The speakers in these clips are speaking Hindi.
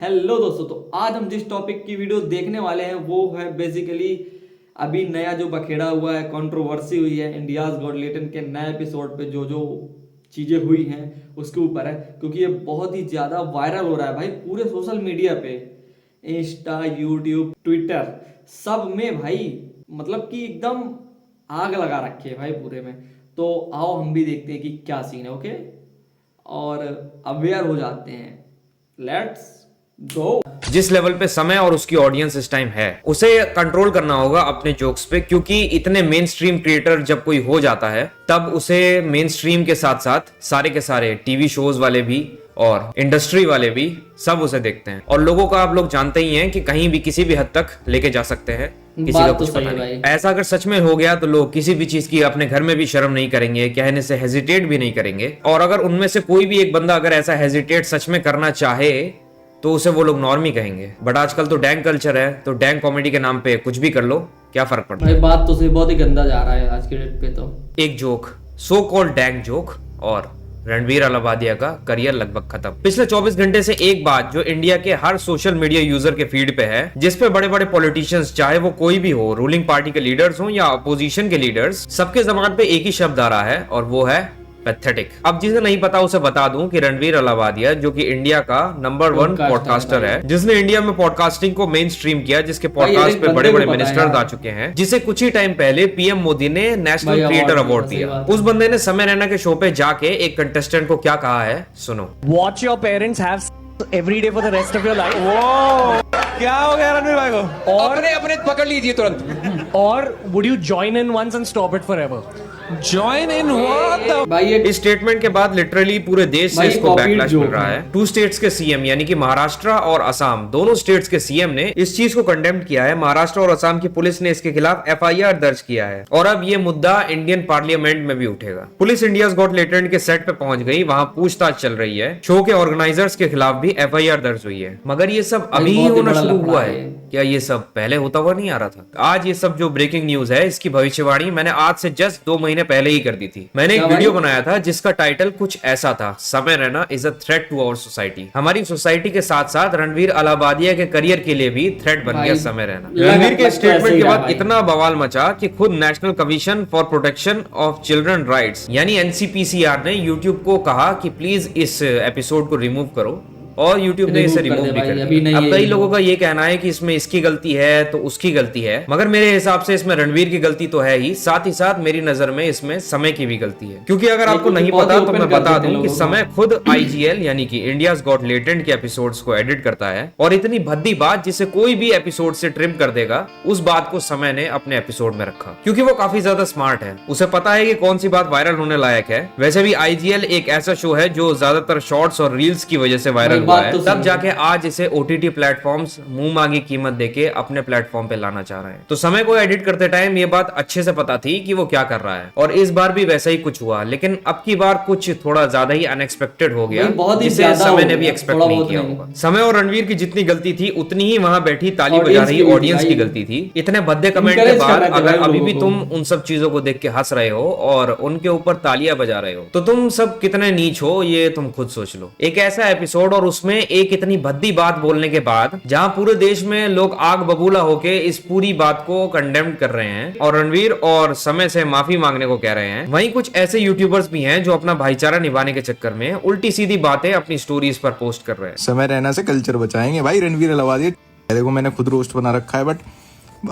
हेलो दोस्तों, तो आज हम जिस टॉपिक की वीडियो देखने वाले हैं वो है बेसिकली अभी नया जो बखेड़ा हुआ है, कंट्रोवर्सी हुई है इंडियाज गॉट टैलेंट के नए एपिसोड पे जो जो चीज़ें हुई हैं उसके ऊपर है। क्योंकि ये बहुत ही ज़्यादा वायरल हो रहा है भाई, पूरे सोशल मीडिया पे, इंस्टा, यूट्यूब, ट्विटर, सब में भाई, मतलब कि एकदम आग लगा रखी है भाई पूरे में। तो आओ हम भी देखते हैं कि क्या सीन है। ओके, और अवेयर हो जाते हैं। Let's go. जिस लेवल पे समय और उसकी ऑडियंस इस टाइम है उसे कंट्रोल करना होगा अपने जोक्स पे, क्योंकि इतने मेन स्ट्रीम क्रिएटर जब कोई हो जाता है तब उसे मेन स्ट्रीम के साथ साथ सारे के सारे टीवी शोज वाले भी और इंडस्ट्री वाले भी सब उसे देखते हैं। और लोगों का आप लोग जानते ही हैं कि कहीं भी किसी भी हद तक लेके जा सकते हैं, किसी का कुछ पता नहीं। ऐसा अगर सच में हो गया तो लोग किसी भी चीज की अपने घर में भी शर्म नहीं करेंगे, कहने से हेजिटेट भी नहीं करेंगे। और अगर उनमें से कोई भी एक बंदा अगर ऐसा हेजिटेट सच में करना चाहे तो उसे वो लोग नॉर्मी कहेंगे। बट आजकल तो डैंग कल्चर है, तो डैंग कॉमेडी के नाम पे कुछ भी कर लो, क्या फर्क पड़ता है। बात तो सही, बहुत ही गंदा जा रहा है आज के डेट पे। तो एक joke, so called dang joke, और रणवीर अलाहाबादिया का करियर लगभग खत्म। पिछले 24 घंटे से एक बात जो इंडिया के हर सोशल मीडिया यूजर के फीड पे है, जिसपे बड़े बड़े पॉलिटिशियंस, चाहे वो कोई भी हो, रूलिंग पार्टी के लीडर्स हो या अपोजिशन के लीडर्स, सबके जबान पे एक ही शब्द आ रहा है और वो है पैथेटिक। अब जिसे नहीं पता उसे बता दूं कि रणवीर अलाहाबादिया, जो कि इंडिया का नंबर 1 पॉडकास्टर है, जिसने इंडिया में पॉडकास्टिंग को मेन स्ट्रीम किया, जिसके पॉडकास्ट पे बड़े बड़े मिनिस्टर्स आ चुके हैं, जिसे कुछ ही टाइम पहले पीएम मोदी ने नेशनल क्रिएटर अवार्ड दिया। उस बंदे ने समय रैना के शो पे जाके एक कंटेस्टेंट को क्या कहा है, सुनो। Watch your parents have every day for the rest of your life. क्या हो गया रणवीर भाई को? और अपने पकड़ लीजिए तुरंत। और would you join in once and stop it forever? Join in हुआ भाई ये इस स्टेटमेंट के बाद लिटरली पूरे देश से भाई इसको copied बैकलैश मिल joke रहा है। है। 2 स्टेट्स के सीएम यानी कि महाराष्ट्र और असम, दोनों स्टेट्स के सीएम ने इस चीज को कंडेम किया है। महाराष्ट्र और असम की पुलिस ने इसके खिलाफ एफआईआर दर्ज किया है और अब ये मुद्दा इंडियन पार्लियामेंट में भी उठेगा। पुलिस इंडियाज गॉट टैलेंट के सेट पे पहुंच गई, वहां पूछताछ चल रही है। शो के ऑर्गेनाइजर्स के खिलाफ भी एफआईआर दर्ज हुई है। मगर ये सब अभी ही बहुत ही होना बड़ा शुरू लफड़ा हुआ है। है क्या? ये सब पहले होता हुआ नहीं आ रहा था? आज ये सब जो ब्रेकिंग न्यूज है, इसकी भविष्यवाणी मैंने आज से जस्ट 2 महीने पहले ही कर दी थी। मैंने एक वीडियो बनाया था जिसका टाइटल कुछ ऐसा था, Samay Raina is a threat to our society. हमारी सोसाइटी के साथ साथ रणवीर अलाहाबादिया के करियर के लिए भी थ्रेट बन गया समय रैना। रणवीर के स्टेटमेंट के बाद इतना बवाल मचा कि खुद national commission for protection of children rights यानी एनसीपीसीआर ने यूट्यूब को कहा कि प्लीज इस एपिसोड को रिमूव करो, और YouTube ने इसे रिमूव भी कर दिया। अब कई लोगों का ये कहना है कि इसमें इसकी गलती है तो उसकी गलती है, मगर मेरे हिसाब से इसमें रणवीर की गलती तो है ही, साथ ही साथ मेरी नजर में इसमें समय की भी गलती है। क्योंकि अगर आपको नहीं पता तो मैं बता दूं कि समय खुद IGL यानी कि इंडियाज गॉट टैलेंट के एपिसोड्स को एडिट करता है, और इतनी भद्दी बात जिसे कोई भी एपिसोड से ट्रिम कर देगा, उस बात को समय ने अपने एपिसोड में रखा, क्योंकि वो काफी ज्यादा स्मार्ट है। उसे पता है कि कौन सी बात वायरल होने लायक है। वैसे भी IGL एक ऐसा शो है जो ज्यादातर शॉर्ट्स और रील्स की वजह से वायरल हुआ है, तब जाके आज इसे OTT प्लेटफॉर्म्स मुंह मांगी कीमत देके अपने प्लेटफॉर्म पे लाना चाह रहे हैं। तो समय को एडिट करते टाइम ये बात अच्छे से पता थी कि वो क्या कर रहा है, और इस बार भी वैसा ही कुछ हुआ। लेकिन अब की बार कुछ थोड़ा ज्यादा ही अनएक्सपेक्टेड हो गया, जिसे समय ने भी एक्सपेक्ट नहीं किया होगा। समय और रणवीर की जितनी गलती थी उतनी ही वहां बैठी ताली बजा रही ऑडियंस की गलती थी। इतने भद्दे कमेंट के बाद अगर अभी भी तुम उन सब चीजों को देख के हंस रहे हो और उनके ऊपर तालियां बजा रहे हो, तो तुम सब कितने नीच हो ये तुम खुद सोच लो। एक ऐसा एपिसोड और उसमें एक इतनी भद्दी बात बोलने के बाद, जहां पूरे देश में लोग आग बबूला होके इस पूरी बात को कंडेम कर रहे हैं और रणवीर और समय से माफी मांगने को कह रहे हैं, वहीं कुछ ऐसे यूट्यूबर्स भी हैं जो अपना भाईचारा निभाने के चक्कर में उल्टी सीधी बातें अपनी स्टोरीज पर पोस्ट कर रहे हैं। समय रहना से कल्चर बचाएंगे भाई। रणवीर अलाहाबादिया देखो, मैंने खुद रोस्ट बना रखा है, बट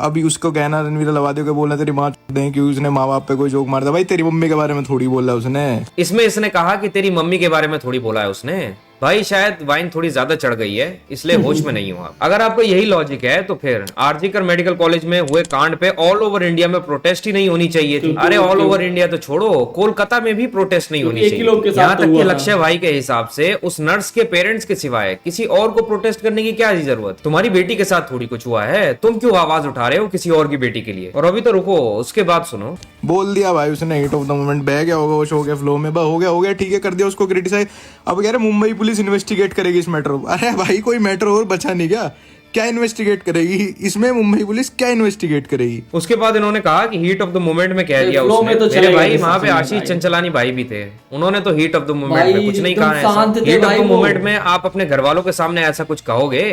अभी उसको कहना रणवीर अलाहाबादिया को बोलना तेरी माँ दें कि उसने माँ बाप पे कोई जोक मार दिया। भाई तेरी मम्मी के बारे में थोड़ी बोला उसने। इसमें इसने कहा कि तेरी मम्मी के बारे में थोड़ी बोला है उसने। भाई शायद वाइन थोड़ी ज्यादा चढ़ गई है, इसलिए होश में नहीं हुआ। अगर आपको यही लॉजिक है तो फिर आरजीकर मेडिकल कॉलेज में हुए कांड पे ऑल ओवर इंडिया में प्रोटेस्ट ही नहीं होनी चाहिए थी। अरे ऑल ओवर इंडिया तो छोड़ो, कोलकाता में भी प्रोटेस्ट नहीं होनी चाहिए। यहाँ तक कि लक्ष्य भाई के हिसाब से उस नर्स के पेरेंट्स के सिवाय किसी और को प्रोटेस्ट करने की क्या जरूरत? तुम्हारी बेटी के साथ थोड़ी कुछ हुआ है, तुम क्यों आवाज उठा रहे हो किसी और की बेटी के लिए? और अभी तो रुको, उसके बाद सुनो। बोल दिया भाई उसने, हिट ऑफ द मोमेंट बह गया होगा वो शो के फ्लो में, हो गया ठीक है, कर दिया उसको क्रिटिसाइज। अब कह रहे मुंबई पुलिस इन्वेस्टिगेट करेगी इस मैटर। अरे भाई कोई मैटर और बचा नहीं क्या? क्या इन्वेस्टिगेट करेगी इसमें? मुंबई पुलिस क्या इन्वेस्टिगेट करेगी? उसके बाद इन्होंने कहा कि हीट ऑफ द मोमेंट में कह दिया flow उसने। में तो मेरे चलेगा भाई जैसे वहां पे सीन में आशीष भाई। चंचलानी भाई भी थे, उन्होंने तो हीट ऑफ द मोमेंट भाई में कुछ नहीं एकदम कहा शांत है। थे हीट ऑफ भाई द वो। मोमेंट में आप अपने घर वालों के सामने ऐसा कुछ कहोगे?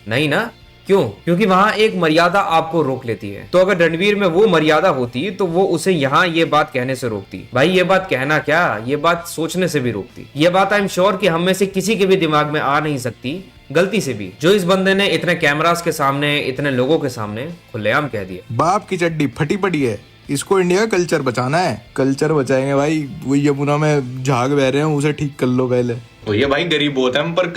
नहीं ना। क्यों? क्योंकि वहां एक मर्यादा आपको रोक लेती है। तो अगर रणवीर में वो मर्यादा होती तो वो उसे यहाँ ये बात कहने से रोकती। भाई ये बात कहना क्या, ये बात सोचने से भी रोकती। ये बात आई एम श्योर कि हम में से किसी के भी दिमाग में आ नहीं सकती गलती से भी, जो इस बंदे ने इतने कैमरास के सामने, इतने लोगों के सामने खुलेआम कह दिया। बाप की चड्डी फटी पड़ी है, इसको इंडिया का कल्चर बचाना है। कल्चर बचाएंगे भाई, वो यमुना में झाग बह रहे हैं उसे ठीक कर लो पहले। तो ये भाई गरीब बहुत है हम, पर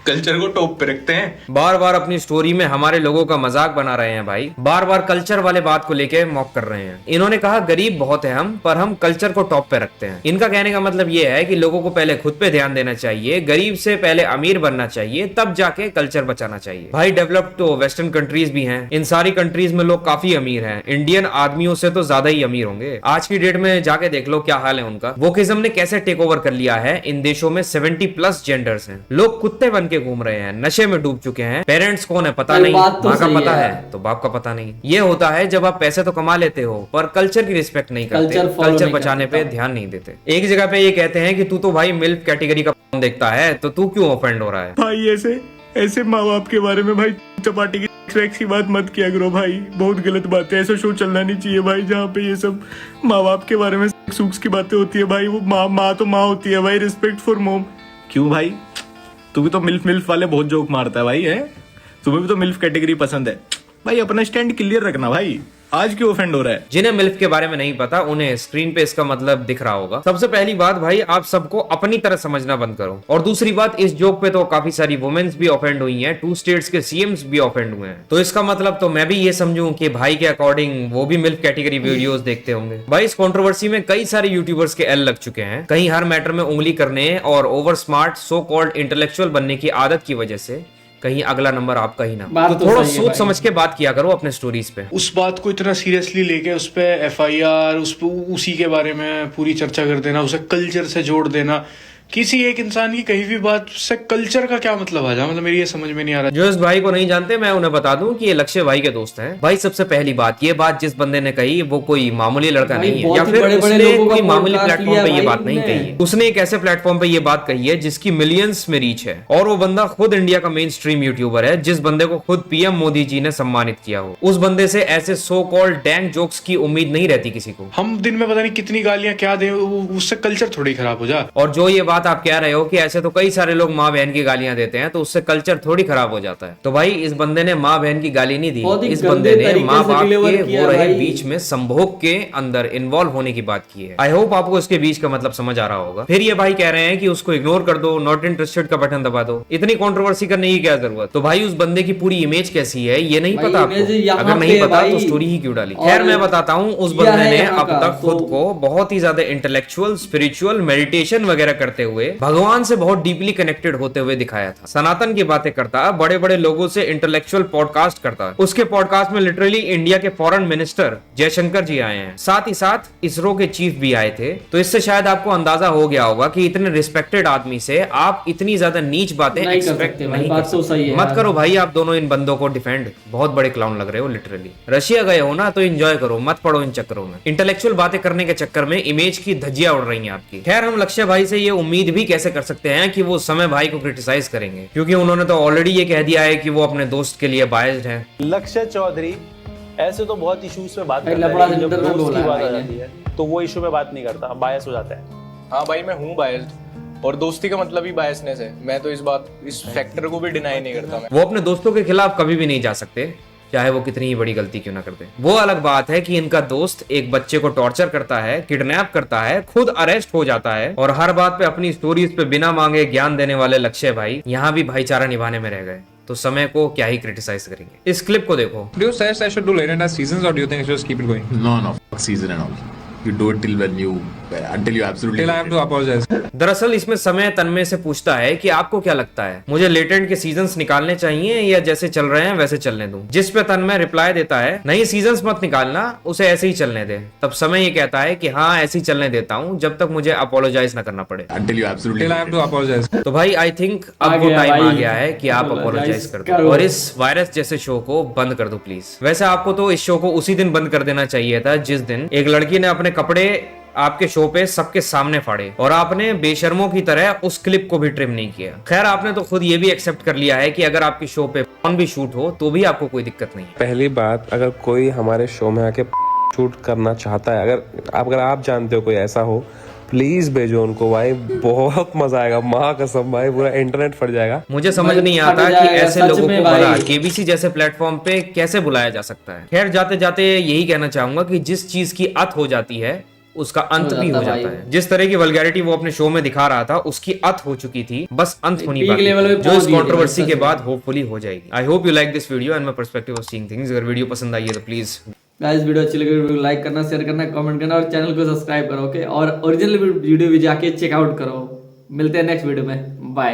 कल्चर को टॉप पे रखते हैं। बार बार अपनी स्टोरी में हमारे लोगों का मजाक बना रहे हैं भाई, बार बार कल्चर वाले बात को लेके मॉक कर रहे हैं। इन्होंने कहा गरीब बहुत है हम, पर हम कल्चर को टॉप पे रखते हैं। इनका कहने का मतलब ये है कि लोगों को पहले खुद पे ध्यान देना चाहिए, गरीब से पहले अमीर बनना चाहिए, तब जाके कल्चर बचाना चाहिए। भाई डेवलप्ड तो वेस्टर्न कंट्रीज भी हैं, इन सारी कंट्रीज में लोग काफी अमीर हैं, इंडियन आदमियों से तो ज्यादा ही अमीर होंगे। आज की डेट में जाके देख लो क्या हाल है उनका। वोकिज्म ने कैसे टेक ओवर कर लिया है। इन देशों में 70+ जेंडर्स हैं, लोग कुत्ते बन के घूम रहे हैं, नशे में डूब चुके हैं। पेरेंट्स कौन है पता भाई नहीं, बात तो माँ का सही पता है है तो बाप का पता नहीं। ये होता है जब आप पैसे तो कमा लेते हो पर कल्चर की रिस्पेक्ट नहीं करते, कल्चर follow कल्चर नहीं बचाने पे करते। ध्यान नहीं देते। एक जगह पे ये कहते हैं कि तू तो भाई मिल्फ कैटेगरी का देखता है तो तू क्यों ऑफेंड हो रहा है। भाई ऐसे माँ बाप के बारे में भाई चपाटी की ट्रैक्स की बात मत किया करो भाई, बहुत गलत बात है। ऐसा शो चलना नहीं चाहिए भाई जहाँ पे ये सब माँ बाप के बारे में सूक्स की बातें होती है भाई। वो माँ तो माँ होती है भाई, रिस्पेक्ट फॉर मॉम। क्यों भाई, तू भी तो मिल्फ वाले बहुत जोक मारता है भाई, है तुम्हें भी तो मिल्फ कैटेगरी पसंद है भाई। अपना स्टैंड क्लियर रखना भाई, आज क्यों ऑफेंड हो रहा है? जिन्हें मिल्फ के बारे में नहीं पता उन्हें स्क्रीन पे इसका मतलब दिख रहा होगा। सबसे पहली बात भाई, आप सबको अपनी तरह समझना बंद करो। और दूसरी बात, इस जोक पे तो काफी सारी वुमेन्स भी ऑफेंड हुई हैं, 2 स्टेट्स के सीएम्स भी ऑफेंड हुए हैं। तो इसका मतलब तो मैं भी ये समझूं कि भाई के अकॉर्डिंग वो भी मिल्फ कैटेगरी वीडियोस देखते होंगे। भाई इस कंट्रोवर्सी में कई सारे यूट्यूबर्स के एल लग चुके हैं, कहीं हर मैटर में उंगली करने और over smart so called intellectual बनने की आदत की वजह से कहीं अगला नंबर आपका ही ना। बात तो तो थोड़ा सही है सोच भाई। समझ के बात किया करो अपने स्टोरीज पे। उस बात को इतना सीरियसली लेके उस पे एफआईआर, उसी के बारे में पूरी चर्चा कर देना, उसे कल्चर से जोड़ देना। किसी एक इंसान की कहीं भी बात से कल्चर का क्या मतलब आ जा, मतलब मेरी ये समझ में नहीं आ रहा। जो इस भाई को नहीं जानते मैं उन्हें बता दूं कि ये लक्ष्य भाई के दोस्त हैं। भाई सबसे पहली बात, ये बात जिस बंदे ने कही वो कोई मामूली लड़का भाई, नहीं है, बहुत या ही फिर बड़े-बड़े उसने लोगों का कोई मामूली podcast प्लेटफॉर्म लिया पे ये भाई बात नहीं उसने। कही है। उसने एक ऐसे प्लेटफॉर्म पे ये बात कही है जिसकी मिलियंस में रीच है, और वो बंदा खुद इंडिया का मेन स्ट्रीम यूट्यूबर है, जिस बंदे को खुद पीएम मोदी जी ने सम्मानित किया हो। उस बंदे से ऐसे सो कॉल्ड डैंग जोक्स की उम्मीद नहीं रहती किसी को। हम दिन में पता नहीं कितनी गालियां क्या दें, उससे कल्चर थोड़ी खराब हो जा। और जो ये बात आप कह रहे हो कि ऐसे तो कई सारे लोग माँ बहन की गालियां देते हैं तो उससे कल्चर थोड़ी खराब हो जाता है, तो भाई इस बंदे ने माँ बहन की गाली नहीं दी, बहुत ही इस गंदे बंदे ने तरीके माँ से बाप deliver के किया हो रहे भाई। बीच में संभोग के अंदर इन्वॉल्व होने की बात की है। आई होप आपको इसके बीच का मतलब समझ आ रहा होगा। फिर ये भाई कह रहे हैं कि उसको इग्नोर कर दो, नॉट इंटरेस्टेड का बटन दबा दो, इतनी कंट्रोवर्सी करने की क्या जरूरत। तो भाई उस बंदे की पूरी इमेज कैसी है ये नहीं भाई, पता इमेज आपको? यहाँ अगर नहीं पे पता तो भाई। स्टोरी ही क्यों डाली। और खैर मैं बताता हूँ, उस यह बंदे है ने यहाँ अब का, तक खुद तो- को बहुत ही ज्यादा इंटेलेक्चुअल, स्पिरिचुअल, मेडिटेशन वगैरह करते हुए भगवान से बहुत डीपली कनेक्टेड होते हुए दिखाया था। सनातन की बातें करता, बड़े बड़े लोगों से इंटेलेक्चुअल पॉडकास्ट करता। उसके पॉडकास्ट में लिटरली इंडिया के फॉरेन मिनिस्टर जयशंकर जी आए हैं, साथ ही साथ इसरो के चीफ भी आए थे। तो इससे शायद आपको अंदाजा हो गया होगा कि इतने रिस्पेक्टेड आदमी से आप इतनी ज्यादा नीच बातें नहीं कर एक्सपेक्ट सकते भाई, नहीं बात कर तो सकते। सही है मत यार। करो भाई आप दोनों इन बंदों को डिफेंड, बहुत बड़े क्लाउन लग रहे हो लिटरली। रशिया गए हो ना तो एंजॉय करो, मत पड़ो इन चक्करों में। इंटेलेक्चुअल बातें करने के चक्कर में इमेज की धज्जियां उड़ रही हैं आपकी। खैर हम लक्ष्य भाई से ये उम्मीद भी कैसे कर सकते हैं कि वो समय भाई को क्रिटिसाइज करेंगे, क्योंकि उन्होंने तो ऑलरेडी ये कह दिया है कि वो अपने दोस्त के लिए बायस्ड है। लक्ष्य चौधरी ऐसे तो बहुत इश्यूज पे बात भाई, करता लफड़ा है, लेकिन जब सेंटर में दोस्त बोला की बात है आ भाई जाती है तो वो इशू पे बात नहीं करता, बायस हो जाता है। हाँ भाई मैं हूँ बायस्ड, और दोस्ती का मतलब ही बायसनेस है। मैं तो इस फैक्टर को भी डिनाई नहीं करता मैं। वो अपने दोस्तों के खिलाफ कभी भी नहीं जा सकते, चाहे वो कितनी ही बड़ी गलती क्यों ना करते। वो अलग बात है कि इनका दोस्त एक बच्चे को टॉर्चर करता है, किडनैप करता है, खुद अरेस्ट हो जाता है, और हर बात पे अपनी स्टोरीज पे बिना मांगे ज्ञान देने वाले लक्ष्य भाई यहाँ भी भाईचारा निभाने में रह गए। तो समय को क्या ही क्रिटिसाइज करेंगे। इस क्लिप को देखो। Do you suggest I should do later night seasons or do you think I should just keep it going? No, fuck season and all. you do it till when you until you absolutely Till I have to apologize. दरअसल इसमें समय तन्मय से पूछता है कि आपको क्या लगता है, मुझे लेटेंट के सीजन्स निकालने चाहिए या जैसे चल रहे हैं वैसे चलने दूं? जिस पे तन्मय रिप्लाई देता है, नहीं सीजन्स मत निकालना, उसे ऐसे ही चलने दे। तब समय ये कहता है कि हाँ ऐसे ही चलने देता हूँ जब तक मुझे अपोलोजाइज ना करना पड़े। until you absolutely Till I have to apologize. तो भाई आई थिंक अब वो टाइम आ गया है कि आप अपोलोजाइज कर दो और इस वायरस जैसे शो को बंद कर दो प्लीज। वैसे आपको तो इस शो को उसी दिन बंद कर देना चाहिए था जिस दिन एक लड़की ने अपने कपड़े आपके शो पे सबके सामने फाड़े और आपने बेशर्मों की तरह उस क्लिप को भी ट्रिम नहीं किया। खैर आपने तो खुद ये भी एक्सेप्ट कर लिया है कि अगर आपके शो पे फोन भी शूट हो तो भी आपको कोई दिक्कत नहीं है। पहली बात, अगर कोई हमारे शो में आके शूट करना चाहता है, अगर आप जानते हो कोई ऐसा हो, प्लीज भेजो उनको भाई, बहुत मजा आएगा, माँ कसम भाई, पूरा इंटरनेट फट जाएगा। मुझे समझ नहीं आता कि ऐसे लोगों को भला केबीसी जैसे प्लेटफॉर्म पे कैसे बुलाया जा सकता है। खैर जाते जाते यही कहना चाहूंगा कि जिस चीज की अत हो जाती है उसका अंत भी हो जाता है। जिस तरह की वल्गैरिटी वो अपने शो में दिखा रहा था उसकी अत हो चुकी थी, बस अंत होनी बाकी थी, जो इस कंट्रोवर्सी के बाद होपफुली हो जाएगी। I hope you like this video and my perspective of seeing things. अगर वीडियो पसंद आई है तो प्लीज गाइस वीडियो अच्छी लगी वीडियो को लाइक करना, शेयर करना, कमेंट करना और चैनल को सब्सक्राइब करो, ओके। और ओरिजिनल वीडियो भी जाके चेकआउट करो। मिलते हैं नेक्स्ट वीडियो में, बाय।